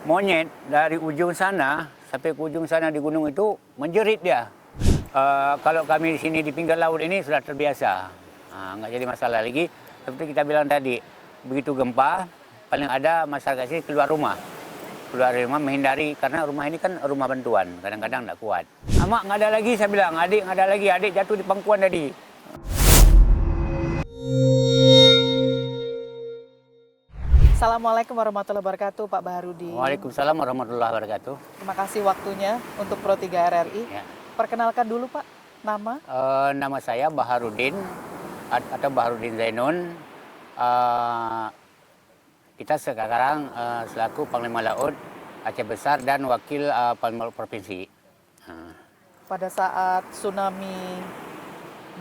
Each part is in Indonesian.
monyet dari ujung sana sampai ke ujung sana di gunung itu menjerit dia. Kalau kami di sini di pinggir laut ini sudah terbiasa, nggak jadi masalah lagi. Seperti kita bilang tadi, begitu gempa, paling ada masyarakat sini keluar rumah menghindari, karena rumah ini kan rumah bantuan, kadang-kadang nggak kuat. Mak nggak ada lagi, saya bilang, adik nggak ada lagi, adik jatuh di pangkuan tadi. Assalamualaikum warahmatullahi wabarakatuh, Pak Baharudin. Waalaikumsalam warahmatullahi wabarakatuh. Terima kasih waktunya untuk Pro3 RRI. Ya. Perkenalkan dulu Pak, nama? Nama saya Baharudin atau Baharudin Zainun. Kita sekarang selaku Panglima Laut Aceh Besar dan Wakil Panglima Laut Provinsi. Pada saat tsunami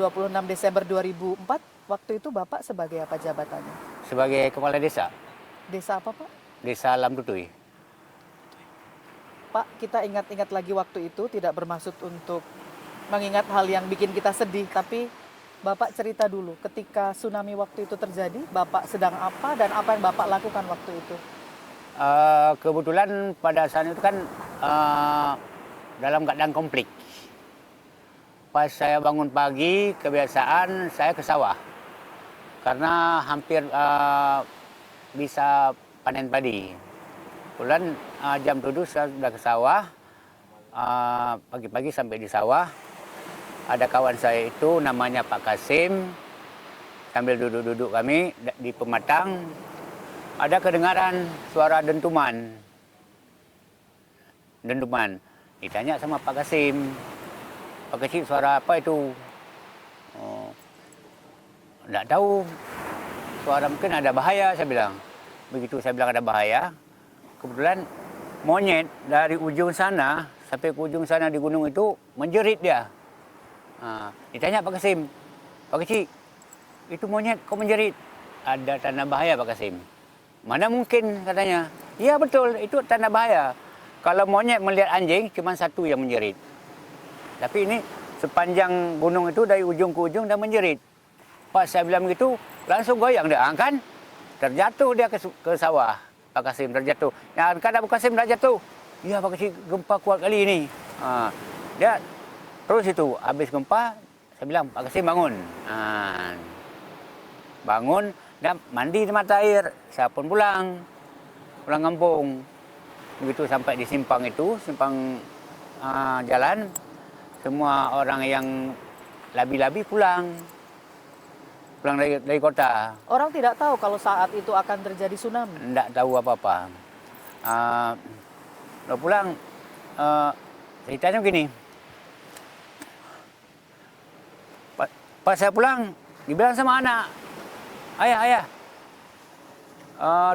26 Desember 2004, waktu itu Bapak sebagai apa jabatannya? Sebagai Kepala Desa, Desa apa Pak? Desa Lamdutui. Pak, kita ingat-ingat lagi waktu itu, tidak bermaksud untuk mengingat hal yang bikin kita sedih, tapi Bapak cerita dulu, ketika tsunami waktu itu terjadi, Bapak sedang apa dan apa yang Bapak lakukan waktu itu? Kebetulan pada saat itu kan dalam keadaan konflik. Pas saya bangun pagi, kebiasaan saya ke sawah. Karena hampir bisa panen padi. Kemudian jam 7 saya sudah ke sawah. Pagi-pagi sampai di sawah. Ada kawan saya itu namanya Pak Kasim. Sambil duduk-duduk kami di pematang, ada kedengaran suara dentuman. Ditanya sama Pak Kasim, Pak Kecil, suara apa itu? Nggak tahu. Suara mungkin ada bahaya, saya bilang. Begitu saya bilang ada bahaya, kebetulan monyet dari ujung sana sampai ke ujung sana di gunung itu menjerit dia. Ditanya Pak Kasim, Pak Kecil, itu monyet kok menjerit? Ada tanda bahaya Pak Kasim. Mana mungkin, katanya. Iya betul, itu tanda bahaya. Kalau monyet melihat anjing, cuma satu yang menjerit. Tapi ini sepanjang gunung itu dari ujung ke ujung dan menjerit. Pas saya bilang begitu, langsung goyang dia, kan? Terjatuh dia ke sawah. Pak Kasim terjatuh. Ya, kan Pak Kasim terjatuh. Iya Pak Kasim, gempa kuat kali ini. Dia terus itu, habis gempa, saya bilang, Pak Kasim bangun. Bangun, dan mandi di mata air. Saya pun pulang kampung. Begitu sampai di simpang itu, simpang jalan, semua orang yang labi-labi pulang dari kota. Orang tidak tahu kalau saat itu akan terjadi tsunami? Tidak tahu apa-apa. Udah pulang, ceritanya begini. Pas saya pulang, dibilang sama anak, ayah,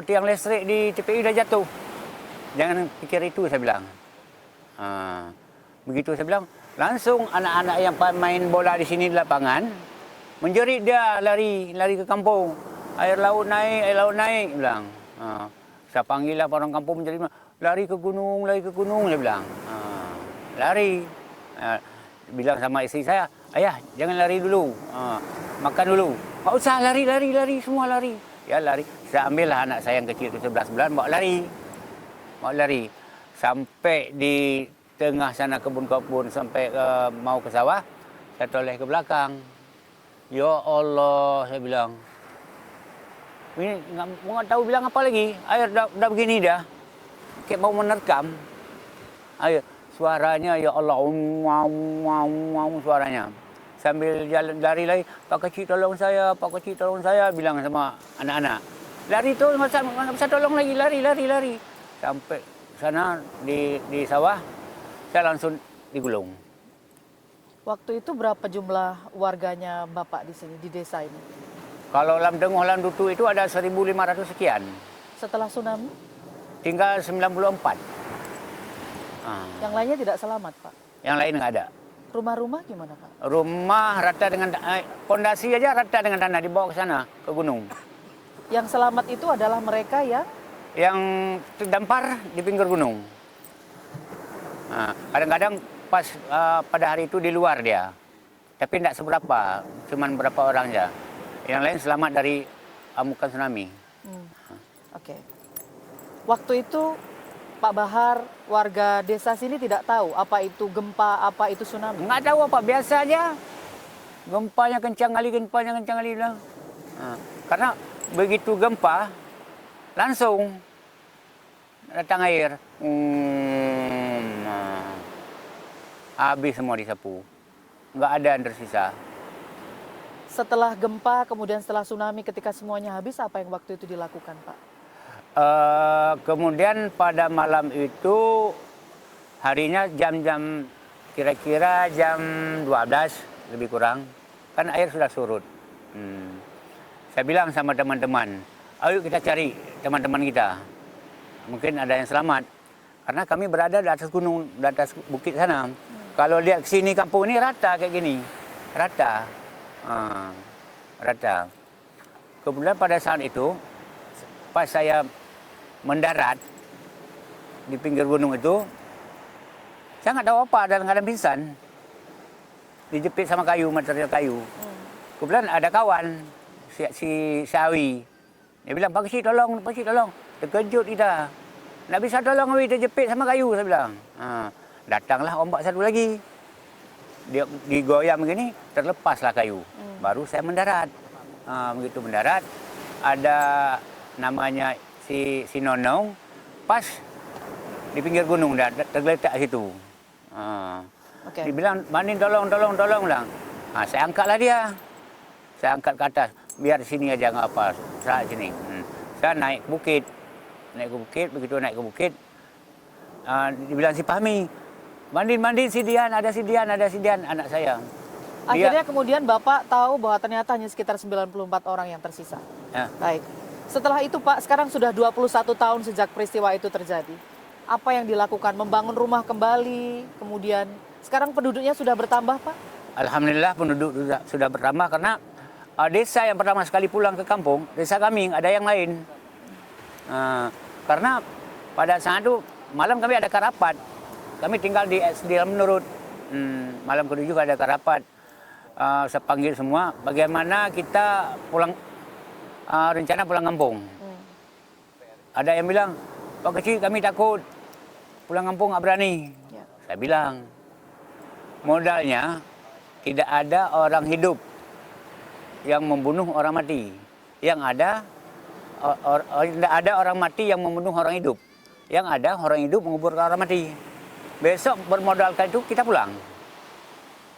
tiang listrik di TPI udah jatuh. Jangan pikir itu, saya bilang. Begitu saya bilang, langsung anak-anak yang main bola di sini di lapangan menjerit, dia lari ke kampung. Air laut naik, bilang. Saya panggil lah orang kampung menjerit, lari ke gunung, dia bilang. Lari. Bilang sama istri saya, ayah jangan lari dulu, makan dulu. Nggak usah lari, semua lari. Ya lari. Saya ambil lah anak saya yang kecil itu 11 bulan, bawa lari. Sampai di tengah sana kebun-kebun, sampai mau ke sawah, saya toleh ke belakang. Ya Allah, saya bilang. Ini nggak tahu bilang apa lagi. Air udah begini dah. Kayak mau menerkam. Air suaranya, ya Allah, suaranya. Sambil jalan lari, Pak Kecil tolong saya, bilang sama anak-anak. Lari tuh, nggak bisa tolong lagi, lari. Sampai sana di sawah, saya langsung digulung. Waktu itu berapa jumlah warganya Bapak di sini, di desa ini? Kalau Lamdutui itu ada 1.500 sekian. Setelah tsunami? Tinggal 94. Yang lainnya tidak selamat, Pak? Yang lain nggak ada. Rumah-rumah gimana, Pak? Rumah rata dengan pondasi aja rata dengan tanah, dibawa ke sana, ke gunung. Yang selamat itu adalah mereka yang terdampar di pinggir gunung. Kadang-kadang pas pada hari itu di luar dia, tapi tidak seberapa, cuman berapa orang aja. Yang lain selamat dari amukan tsunami. Oke. Waktu itu Pak Bahar, warga desa sini tidak tahu apa itu gempa, apa itu tsunami. Nggak tahu apa, biasa aja. Gempanya kencang kali, gempanya kencang kali bilang. Karena begitu gempa, langsung datang air. Habis semua disapu. Nggak ada yang tersisa. Setelah gempa, kemudian setelah tsunami, ketika semuanya habis, apa yang waktu itu dilakukan, Pak? Kemudian pada malam itu, harinya jam-jam kira-kira jam 12 lebih kurang, kan air sudah surut. Saya bilang sama teman-teman, ayo kita cari teman-teman kita. Mungkin ada yang selamat. Karena kami berada di atas gunung, di atas bukit sana. Kalau lihat ke sini kampung ini rata kayak gini. Rata. Rata. Kemudian pada saat itu, pas saya mendarat di pinggir gunung itu, saya nggak tahu apa, dalam keadaan pingsan. Dijepit sama kayu, material kayu. Kemudian ada kawan, si Sawi. Dia bilang, Pak Kecik tolong, Pak Kecik tolong. Terkejut kita. Nggak bisa tolong, Awi, terjepit sama kayu, saya bilang. Datanglah ombak satu lagi. Dia digoyang begini, terlepaslah kayu. Baru saya mendarat. Begitu mendarat, ada namanya si Nonong, pas di pinggir gunung, tergeletak situ. Okay. Dibilang, Manin tolong bilang. Saya angkatlah dia. Saya angkat ke atas, biar sini aja nggak apa, saat sini. Saya naik ke bukit. Begitu naik ke bukit, dibilang si Fahmi, Mandin, si Dian, ada si Dian, anak saya. Akhirnya kemudian Bapak tahu bahwa ternyata hanya sekitar 94 orang yang tersisa. Ya. Baik. Setelah itu Pak, sekarang sudah 21 tahun sejak peristiwa itu terjadi. Apa yang dilakukan? Membangun rumah kembali, kemudian sekarang penduduknya sudah bertambah Pak? Alhamdulillah penduduk sudah bertambah karena desa yang pertama sekali pulang ke kampung, desa kami, ada yang lain. Karena pada saat itu malam kami ada karapat. Kami tinggal di dalam menurut. Malam kedua juga ada karapat. Saya panggil semua, bagaimana kita pulang, rencana pulang kampung. Ada yang bilang, Pak Kecik kami takut, pulang kampung nggak berani. Ya. Saya bilang, modalnya tidak ada orang hidup yang membunuh orang mati. Yang ada, tidak ada orang mati yang membunuh orang hidup. Yang ada orang hidup menguburkan orang mati. Besok bermodalkan itu kita pulang.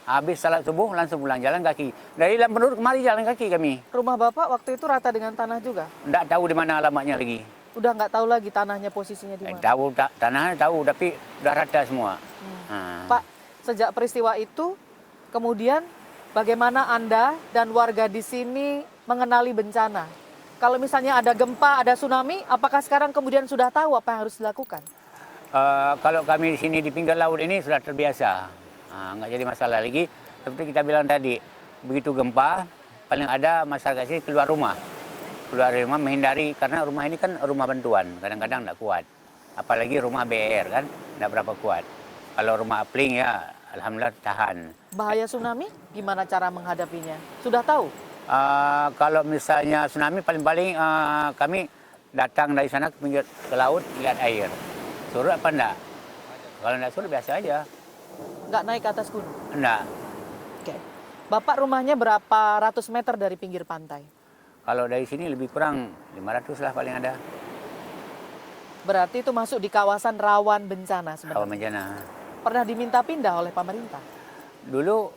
Habis salat subuh langsung pulang jalan kaki. Dari Lampur kemari jalan kaki kami. Rumah Bapak waktu itu rata dengan tanah juga? Tidak tahu di mana alamatnya lagi. Udah nggak tahu lagi tanahnya posisinya di mana? Tahu tanahnya tahu, tapi udah rata semua. Pak, sejak peristiwa itu, kemudian bagaimana Anda dan warga di sini mengenali bencana? Kalau misalnya ada gempa, ada tsunami, apakah sekarang kemudian sudah tahu apa yang harus dilakukan? Kalau kami di sini di pinggir laut ini sudah terbiasa. Nggak jadi masalah lagi. Seperti kita bilang tadi, begitu gempa, paling ada masyarakat sini keluar rumah. Keluar rumah menghindari, karena rumah ini kan rumah bantuan, kadang-kadang tidak kuat. Apalagi rumah BR kan, tidak berapa kuat. Kalau rumah apling ya, alhamdulillah tahan. Bahaya tsunami, gimana cara menghadapinya? Sudah tahu? Kalau misalnya tsunami, paling-paling kami datang dari sana ke pinggir ke laut, lihat air. Surut apa enggak? Kalau enggak surut biasa aja. Nggak naik ke atas gunung? Enggak. Oke. Bapak rumahnya berapa ratus meter dari pinggir pantai? Kalau dari sini lebih kurang 500 lah paling ada. Berarti itu masuk di kawasan rawan bencana Rawan sebenarnya? bencana. Pernah diminta pindah oleh pemerintah? Dulu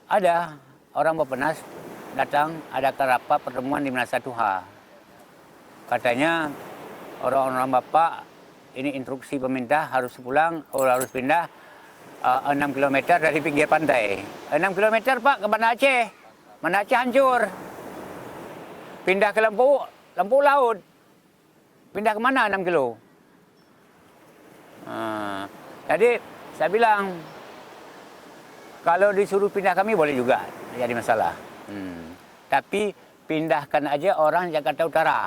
ada orang Bapenas datang, ada rapat pertemuan di Menara 1H. Katanya orang-orang Bapak, ini instruksi pemerintah harus pulang, harus pindah 6 km dari pinggir pantai. 6 km Pak ke Banda Aceh. Banda Aceh hancur. Pindah ke Lempu Laut. Pindah ke mana 6 kilo? Jadi saya bilang, kalau disuruh pindah kami boleh juga, jadi masalah. Tapi pindahkan aja orang Jakarta Utara.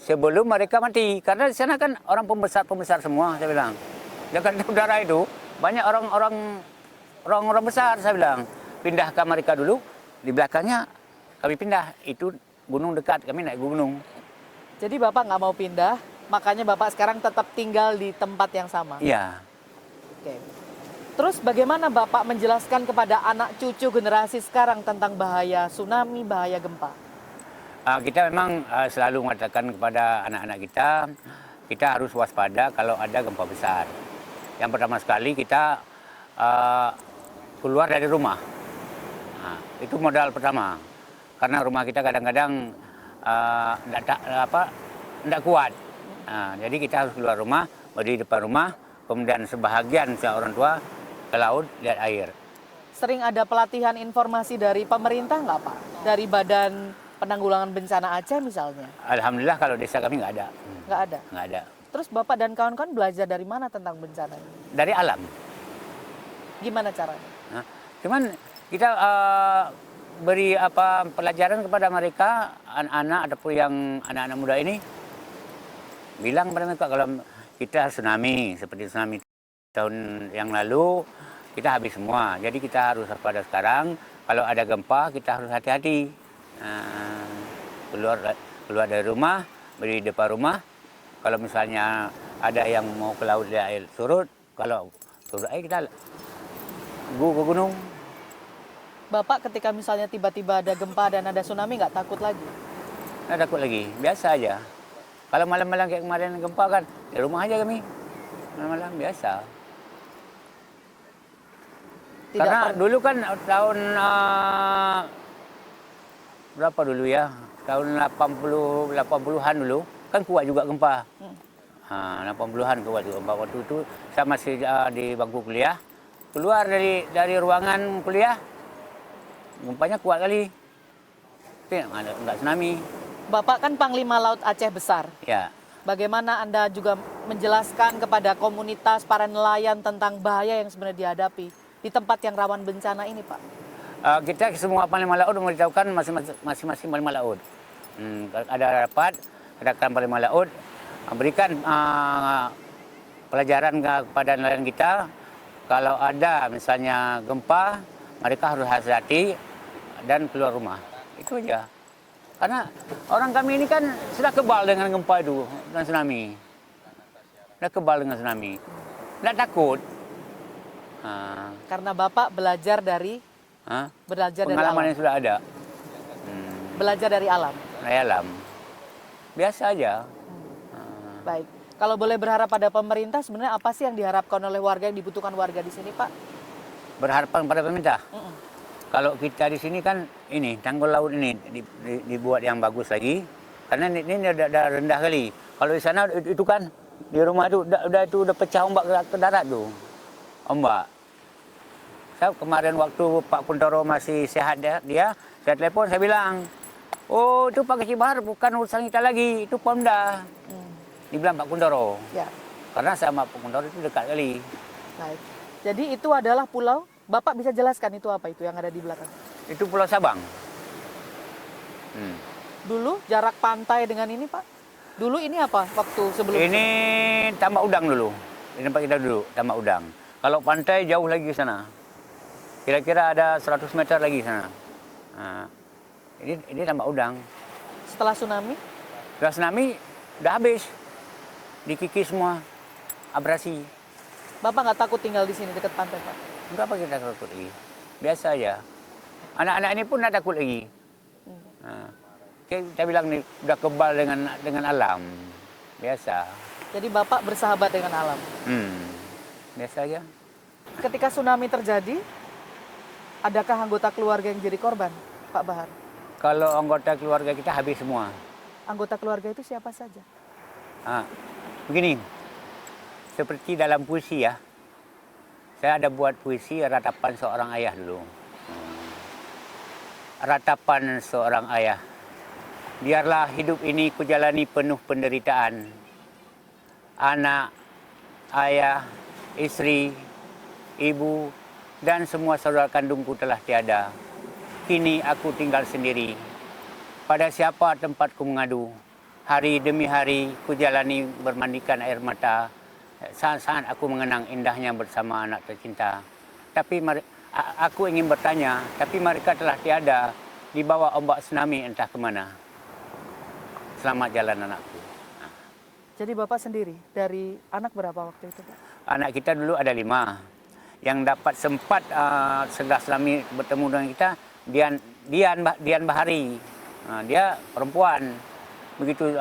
Sebelum mereka mati. Karena di sana kan orang pembesar semua, saya bilang. Jakarta Utara itu banyak orang-orang besar, saya bilang. Pindahkan mereka dulu, di belakangnya kami pindah. Itu gunung dekat, kami naik gunung. Jadi Bapak nggak mau pindah, Makanya Bapak sekarang tetap tinggal di tempat yang sama. Iya. Oke. Terus bagaimana Bapak menjelaskan kepada anak cucu generasi sekarang tentang bahaya tsunami, bahaya gempa? Kita memang selalu mengatakan kepada anak-anak kita harus waspada kalau ada gempa besar. Yang pertama sekali kita keluar dari rumah. Itu modal pertama. Karena rumah kita kadang-kadang tidak kuat. Jadi kita harus keluar rumah, berdiri depan rumah, kemudian sebahagian orang tua ke laut lihat air. Sering ada pelatihan informasi dari pemerintah nggak Pak? Dari Badan Penanggulangan Bencana Aceh misalnya? Alhamdulillah kalau desa kami nggak ada. Nggak ada? Nggak ada. Terus Bapak dan kawan-kawan belajar dari mana tentang bencana ini? Dari alam. Gimana caranya? Cuman kita beri pelajaran kepada mereka, anak-anak ataupun yang anak-anak muda ini, bilang kepada mereka kalau kita tsunami, seperti tsunami tahun yang lalu, kita habis semua. Jadi kita harus waspada sekarang. Kalau ada gempa, kita harus hati-hati. Keluar dari rumah, berdiri depan rumah. Kalau misalnya ada yang mau ke laut lihat air surut, kalau surut air kita ke gunung. Bapak ketika misalnya tiba-tiba ada gempa dan ada tsunami nggak takut lagi? Nggak takut lagi, biasa aja. Kalau malam-malam kayak kemarin gempa kan, di rumah aja kami. Malam-malam biasa. Karena dulu kan tahun berapa dulu ya? Tahun 80-an dulu kan kuat juga gempa. 80-an kuat juga gempa. Waktu itu saya masih di bangku kuliah. Keluar dari ruangan kuliah, gempanya kuat kali. Tapi enggak tsunami. Bapak kan Panglima Laut Aceh Besar. Ya. Bagaimana Anda juga menjelaskan kepada komunitas para nelayan tentang bahaya yang sebenarnya dihadapi di tempat yang rawan bencana ini, Pak? Kita semua Panglima Laut memberitahukan masing-masing Panglima Laut. Ada rapat, redakan Panglima Laut, berikan pelajaran kepada nelayan kita. Kalau ada misalnya gempa, mereka harus hati-hati dan keluar rumah. Itu aja. Karena orang kami ini kan sudah kebal dengan gempa itu dan tsunami. Sudah kebal dengan tsunami. Tidak takut. Karena Bapak belajar dari pengalaman alam. yang sudah ada. Belajar dari alam. Dari alam. Biasa aja. Baik. Kalau boleh berharap pada pemerintah, sebenarnya apa sih yang diharapkan oleh warga, yang dibutuhkan warga di sini, Pak? Berharapan pada pemerintah. Kalau kita di sini kan ini tanggul laut ini dibuat yang bagus lagi. Karena ini udah rendah kali. Kalau di sana itu kan di rumah itu udah pecah ombak ke darat tuh. Ombak. Saya kemarin waktu Pak Kuntoro masih sehat dia saya telepon, saya bilang, "Oh, itu Pak Kecik Bahar bukan urusan kita lagi, itu Pemda." Dibilang Pak Kuntoro. Ya. Karena sama Pak Kuntoro itu dekat kali. Baik. Jadi itu adalah pulau. Bapak bisa jelaskan itu apa itu yang ada di belakang? Itu Pulau Sabang. Dulu jarak pantai dengan ini, Pak? Dulu ini apa waktu sebelum Ini Tambak Udang dulu. Ini tempat kita dulu, Tambak Udang. Kalau pantai jauh lagi ke sana. Kira-kira ada 100 meter lagi sana. Ini Tambak Udang. Setelah tsunami? Setelah tsunami udah habis. Dikikis semua. Abrasi. Bapak nggak takut tinggal di sini dekat pantai, Pak? Enggak apa kita takut lagi. Biasa aja. Anak-anak ini pun tidak takut lagi. Kita bilang nih udah kebal dengan alam. Biasa. Jadi Bapak bersahabat dengan alam. Biasa aja. Ketika tsunami terjadi, adakah anggota keluarga yang jadi korban, Pak Bahar? Kalau anggota keluarga kita habis semua. Anggota keluarga itu siapa saja? Begini, seperti dalam puisi ya. Saya ada buat puisi Ratapan Seorang Ayah dulu. Ratapan seorang ayah. Biarlah hidup ini kujalani penuh penderitaan. Anak, ayah, istri, ibu, dan semua saudara kandungku telah tiada. Kini aku tinggal sendiri. Pada siapa tempatku mengadu? Hari demi hari kujalani bermandikan air mata. Saat-saat aku mengenang indahnya bersama anak tercinta. Tapi aku ingin bertanya, tapi mereka telah tiada di bawah ombak tsunami entah kemana. Selamat jalan anakku. Jadi Bapak sendiri dari anak berapa waktu itu, Pak? Anak kita dulu ada 5. Yang dapat sempat Segar Selami bertemu dengan kita, Dian Bahari. Dia perempuan. Begitu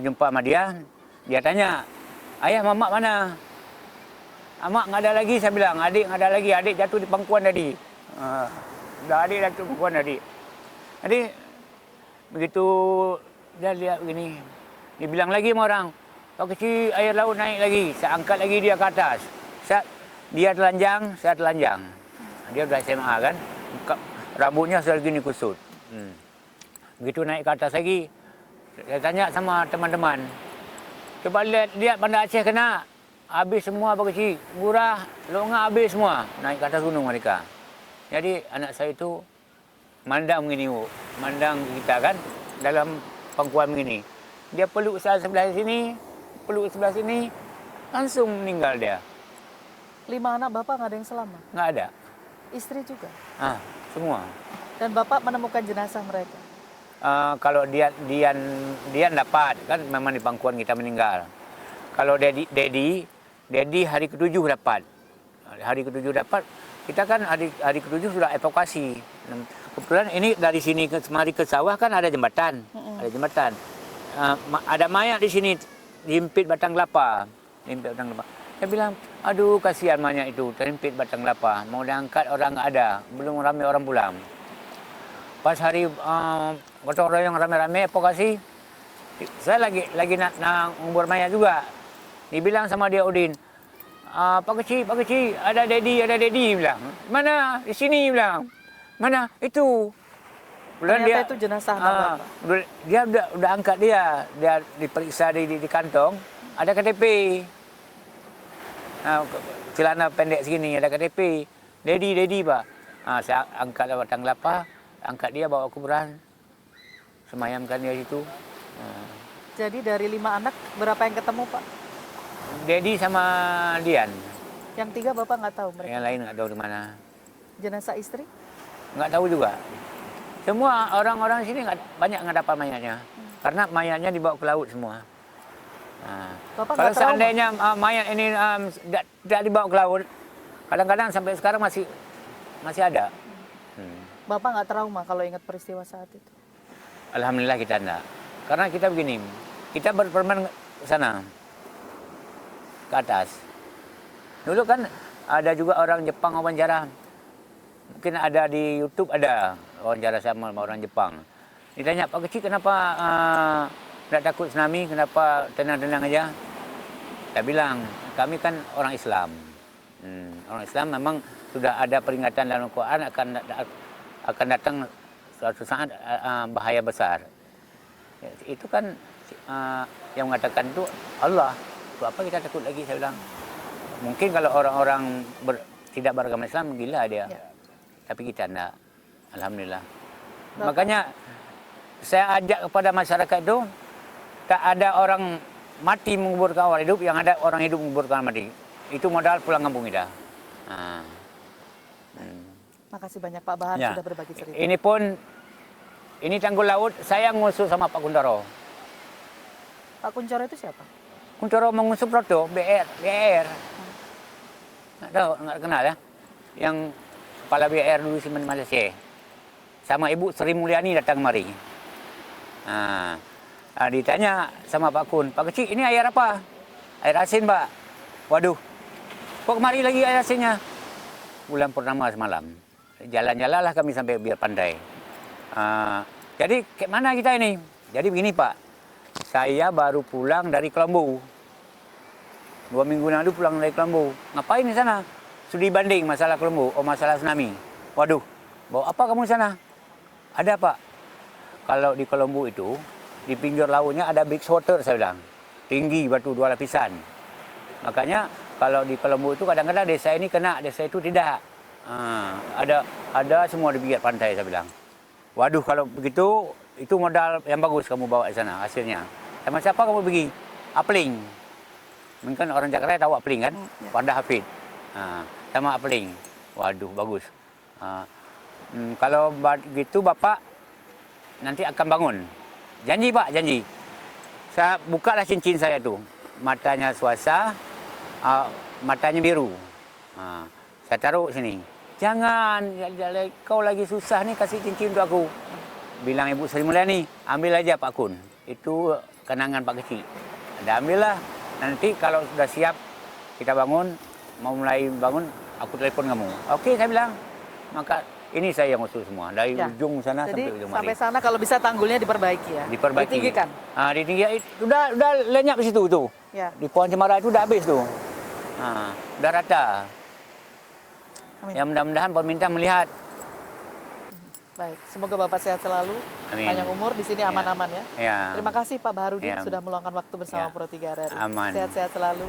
jumpa sama dia tanya, ayah mamak mana? Mak nggak ada lagi, saya bilang. Adik nggak ada lagi, adik jatuh di pangkuan tadi. Adik jatuh di pangkuan tadi. Jadi begitu dia lihat begini, dia bilang lagi sama orang, Pak kecil air laut naik lagi, saya angkat lagi dia ke atas. Dia telanjang, saya telanjang. Dia udah SMA kan, rambutnya sudah gini kusut. Begitu naik ke atas lagi, saya tanya sama teman-teman, coba lihat Banda Aceh kena, habis semua Pak kecil, Ngurah, Longa habis semua, naik ke atas gunung mereka. Jadi anak saya itu mandang begini, mandang kita kan dalam pangkuan begini. Dia peluk saya sebelah sini, peluk sebelah sini, langsung meninggal dia. 5 anak Bapak nggak ada yang selamat? Nggak ada. Istri juga? Semua. Dan Bapak menemukan jenazah mereka? Kalau Dian dapat, kan memang di pangkuan kita meninggal. Kalau Dedi hari ke-7 dapat. Hari ke-7 dapat, kita kan hari ke-7 sudah evakuasi. Kebetulan ini dari sini ke semari ke sawah kan ada jembatan. Ada jembatan. Ada mayat di sini, dihimpit batang kelapa. Saya bilang, aduh kasihan mayat itu, terhimpit batang kelapa. Mau diangkat orang nggak ada, belum ramai orang pulang. Pas hari gotong royong rame-rame evakuasi, saya lagi nak ngubur mayat juga. Dibilang sama dia Udin, Pak kecil, ada Dedi bilang. Mana? Di sini bilang. Mana? Itu. Ternyata dia, itu jenazah anak Bapak. Dia udah angkat dia diperiksa di kantong, ada KTP. Celana pendek segini ada KTP. Dedi Pak. Saya angkat batang kelapa, angkat dia bawa kuburan, semayamkan dia situ. Jadi dari 5 anak berapa yang ketemu Pak? Dedi sama Dian. Yang 3 Bapak nggak tahu mereka? Yang lain nggak tahu di mana. Jenazah istri? Nggak tahu juga. Semua orang-orang sini banyak nggak dapat mayatnya, karena mayatnya dibawa ke laut semua. Kalau seandainya mayat ini tidak dibawa ke laut, kadang-kadang sampai sekarang masih ada. Bapak nggak trauma kalau ingat peristiwa saat itu? Alhamdulillah kita enggak. Karena kita begini, kita berperman ke sana, ke atas. Dulu kan ada juga orang Jepang wawancara. Mungkin ada di YouTube, ada wawancara sama orang Jepang. Ditanya, Pak kecil kenapa tidak takut tsunami, kenapa tenang-tenang aja? Saya bilang, kami kan orang Islam. Orang Islam memang sudah ada peringatan dalam Al-Quran akan datang suatu saat bahaya besar. Itu kan yang mengatakan itu Allah. Itu apa kita takut lagi, saya bilang. Mungkin kalau orang-orang tidak beragama Islam, gila dia. Ya. Tapi kita enggak. Alhamdulillah. Makanya saya ajak kepada masyarakat itu, tak ada orang mati menguburkan orang hidup, yang ada orang hidup menguburkan orang mati. Itu modal pulang kampung kita. Makasih banyak Pak Bahar sudah berbagi cerita. Ini tanggul laut, saya ngusut sama Pak Kuntoro. Pak Kuntoro itu siapa? Kuntoro mengusut Proto, BR. Nggak tahu, nggak kenal ya. Yang kepala BR dulu di Malaysia. Sama Ibu Sri Mulyani datang kemari. Ditanya sama Pak Kun, Pak kecil ini air apa? Air asin Pak. Waduh, kok kemari lagi air asinnya? Bulan purnama semalam. Jalan-jalanlah kami sampai biar pandai. Jadi ke mana kita ini? Jadi begini Pak, saya baru pulang dari Kolombo. 2 minggu lalu pulang dari Kolombo. Ngapain di sana? Studi banding masalah Kolombo, masalah tsunami. Waduh, bawa apa kamu di sana? Ada Pak. Kalau di Kolombo itu, di pinggir lautnya ada breakwater saya bilang. Tinggi batu 2 lapisan. Makanya kalau di Kolombo itu kadang-kadang desa ini kena, desa itu tidak. Ada semua di pinggir pantai saya bilang. Waduh kalau begitu, itu modal yang bagus kamu bawa di sana hasilnya. Sama siapa kamu pergi? Apling. Mungkin orang Jakarta tahu Apling kan? Pada Hafid. Sama Apling. Waduh bagus. Kalau begitu Bapak nanti akan bangun. Janji Pak, janji. Saya bukalah cincin saya tuh. matanya swasta, matanya biru. Saya taruh sini. Jangan, kau lagi susah nih kasih cincin untuk aku. Bilang Ibu Sri Mulyani, ambil aja Pak Kun. Itu kenangan Pak Kecil. Ada ambillah. Nanti kalau sudah siap kita bangun, mau mulai bangun, aku telepon kamu. Oke, saya bilang. Maka ini saya yang usul semua dari ujung sana Jadi sampai ujung sampai mari. sana kalau bisa tanggulnya diperbaiki ya. Diperbaiki. Ditinggikan. Ditinggi. Udah lenyap di situ tuh. Ya. Di pohon cemara itu udah habis tuh. Udah rata. Amin. Ya mudah-mudahan pemerintah melihat. Baik, semoga Bapak sehat selalu, Amin. panjang umur di sini aman-aman ya. Ya. Terima kasih Pak Baharudin Ya. sudah meluangkan waktu bersama Ya. Pro 3 RRI. Aman. Sehat-sehat selalu.